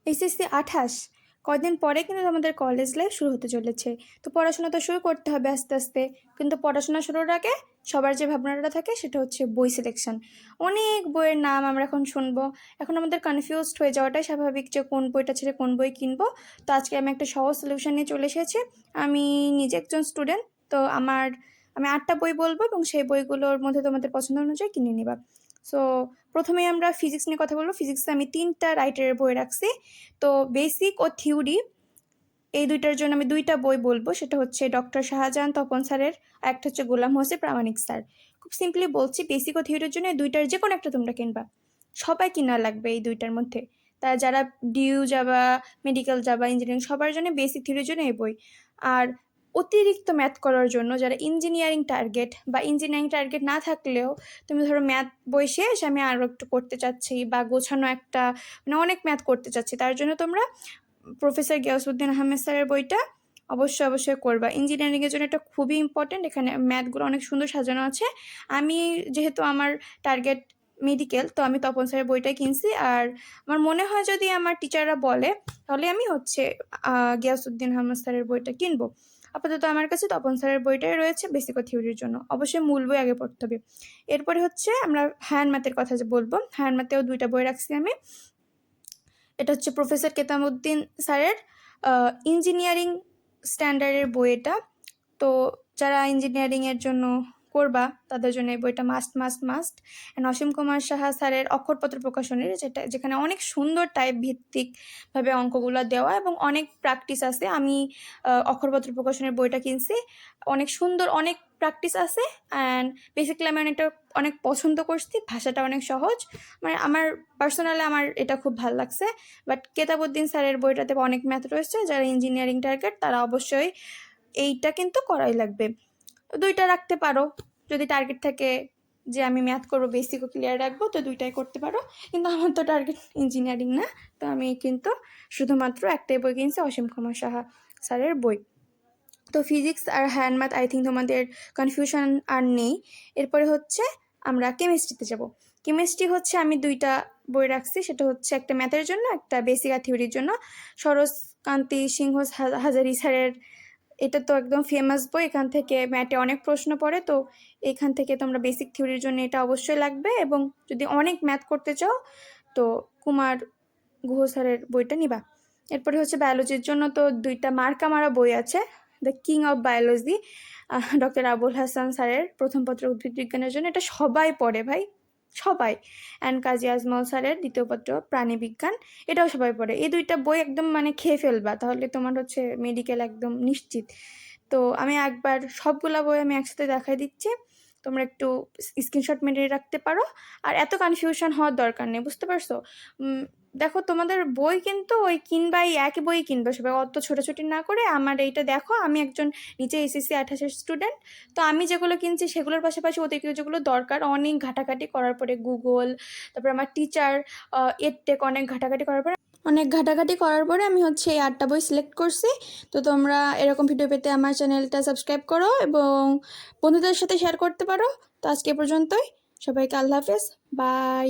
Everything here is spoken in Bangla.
এইচএসসি 28 কয়দিন পরে কিন্তু আমাদের কলেজ লাইফ শুরু হতে চলেছে। তো পড়াশোনা তো শুরু করতে হবে আস্তে আস্তে, কিন্তু পড়াশোনা শুরুর আগে সবার যে ভাবনাটা থাকে সেটা হচ্ছে বই সিলেকশন। অনেক বইয়ের নাম আমরা এখন শুনবো, এখন আমাদের কনফিউজড হয়ে যাওয়াটাই স্বাভাবিক যে কোন বইটা ছেড়ে কোন বই কিনবো। তো আজকে আমি একটা সহজ সলিউশন নিয়ে চলে এসেছি। আমি নিজে একজন স্টুডেন্ট, তো আমি 8টা বই বলবো এবং সেই বইগুলোর মধ্যে তোমাদের পছন্দ অনুযায়ী কিনে নিবা। সো প্রথমে আমরা ফিজিক্স নিয়ে কথা বলবো। ফিজিক্সে আমি 3টা রাইটারের বই রাখছি। তো বেসিক ও থিওরি এই দুইটার জন্য আমি 2টা বই বলবো, সেটা হচ্ছে ডক্টর শাহজাহান তপন স্যারের, আর একটা হচ্ছে গোলাম হোসেন প্রামাণিক স্যার। খুব সিম্পলি বলছি, বেসিক ও থিওরির জন্য এই দুইটার যে কোনো একটা তোমরা কিনবা। সবাই কিনা লাগবে এই দুইটার মধ্যে। তা যারা ডিউ যাবা, মেডিকেল যাবা, ইঞ্জিনিয়ারিং, সবার জন্য বেসিক থিওরির জন্য এই বই। আর অতিরিক্ত ম্যাথ করার জন্য যারা ইঞ্জিনিয়ারিং টার্গেট বা ইঞ্জিনিয়ারিং টার্গেট না থাকলেও তুমি ধরো ম্যাথ বই শেষ, আমি আরও একটু করতে চাচ্ছি বা গোছানো একটা মানে অনেক ম্যাথ করতে চাচ্ছি, তার জন্য তোমরা প্রফেসর গিয়াসউদ্দিন আহমেদ স্যারের বইটা অবশ্যই করবা। ইঞ্জিনিয়ারিংয়ের জন্য এটা খুবই ইম্পর্টেন্ট, এখানে ম্যাথগুলো অনেক সুন্দর সাজানো আছে। আমি যেহেতু আমার টার্গেট মেডিকেল, তো আমি তপন স্যারের বইটাই কিনছি। আর আমার মনে হয় যদি আমার টিচাররা বলে তাহলে আমি হচ্ছে গিয়াসউদ্দিন আহমেদ স্যারের বইটা কিনবো। আপাতত আমার কাছে তপন স্যারের বইটাই রয়েছে বেসিক ও থিওরির জন্য। অবশ্যই মূল বই আগে পড়তে হবে। এরপরে হচ্ছে আমরা হায়ান ম্যাথের কথা যে বলবো, হায়ান ম্যাথেও 2টা বই রাখছি আমি। এটা হচ্ছে প্রফেসর কেতামউদ্দিন স্যারের ইঞ্জিনিয়ারিং স্ট্যান্ডার্ডের বই এটা। তো যারা ইঞ্জিনিয়ারিংয়ের জন্য করবা তাদের জন্য এই বইটা মাস্ট। অসীম কুমার সাহা স্যারের অক্ষরপত্র প্রকাশনের, যেখানে অনেক সুন্দর টাইপ ভিত্তিকভাবে অঙ্কগুলো দেওয়া এবং অনেক প্র্যাকটিস আছে। আমি অক্ষরপত্র প্রকাশনের বইটা কিনছি, অনেক সুন্দর, অনেক প্র্যাকটিস আছে। অ্যান্ড বেসিক্যালি আমি অনেক পছন্দ করছি, ভাষাটা অনেক সহজ। মানে আমার পার্সোনালি আমার এটা খুব ভালো লাগছে। বাট কেতাবউদ্দিন স্যারের বইটাতে অনেক ম্যাথ রয়েছে, যারা ইঞ্জিনিয়ারিং টার্গেট তারা অবশ্যই এইটা কিন্তু করাই লাগবে। 2টা রাখতে পারো, যদি টার্গেট থাকে যে আমি ম্যাথ করবো, বেসিকও ক্লিয়ার রাখবো, তো 2টাই করতে পারো। কিন্তু আমার তো টার্গেট ইঞ্জিনিয়ারিং না, তো আমি কিন্তু শুধুমাত্র একটাই বই কিনছি, অসীম কুমার সাহা স্যারের বই। তো ফিজিক্স আর হ্যান্ড ম্যাথ আই থিঙ্ক তোমাদের কনফিউশন আর নেই। এরপরে হচ্ছে আমরা কেমিস্ট্রিতে যাব। কেমিস্ট্রি হচ্ছে আমি 2টা বই রাখছি, সেটা হচ্ছে একটা ম্যাথের জন্য, একটা বেসিক আর থিওরির জন্য। সরোজকান্তি সিংহ হাজারি স্যারের এটা তো একদম ফেমাস বই, এখান থেকে ম্যাথে অনেক প্রশ্ন পড়ে। তো এখান থেকে তোমরা বেসিক থিওরির জন্য এটা অবশ্যই লাগবে, এবং যদি অনেক ম্যাথ করতে চাও তো কুমার গুহ স্যারের বইটা নিবা। এরপরে হচ্ছে বায়োলজির জন্য তো 2টা মার্কা মারা বই আছে। The king of biology, doctor Abul Hasan স্যারের প্রথম পত্র উদ্ভিদ বিজ্ঞানের জন্য, এটা সবাই পড়ে ভাই, সবাই। অ্যান্ড কাজী আজমল স্যারের দ্বিতীয় পত্র প্রাণী বিজ্ঞান, এটাও সবাই পড়ে। এই 2টা বই একদম মানে খেয়ে ফেলবা, তাহলে তোমার হচ্ছে মেডিকেল একদম নিশ্চিত। তো আমি একবার সবগুলা বই আমি একসাথে দেখাই দিচ্ছি, তোমরা একটু স্ক্রিনশট মেরে রাখতে পারো। আর এত কনফিউশন হওয়ার দরকার নেই, বুঝতে পারছো? দেখো তোমাদের বই কিন্তু ওই কিনবাই, একই বই কিনবে সবাই, অত ছোটাছুটি না করে। আমার এইটা দেখো, আমি একজন নিজে এসএসসি 28-এর স্টুডেন্ট, তো আমি যেগুলো কিনছি সেগুলোর পাশাপাশি অতিরিক্ত যেগুলো দরকার, অনেক ঘাটাঘাটি করার পরে গুগল, তারপর আমার টিচার, এডটেক, অনেক ঘাটাঘাটি করার পরে আমি হচ্ছে এই 8টা বই সিলেক্ট করছি। তো তোমরা এরকম ভিডিও পেতে আমার চ্যানেলটা সাবস্ক্রাইব করো এবং বন্ধুদের সাথে শেয়ার করতে পারো। তো আজকে পর্যন্তই, সবাইকে আল্লাহ হাফেজ, বাই।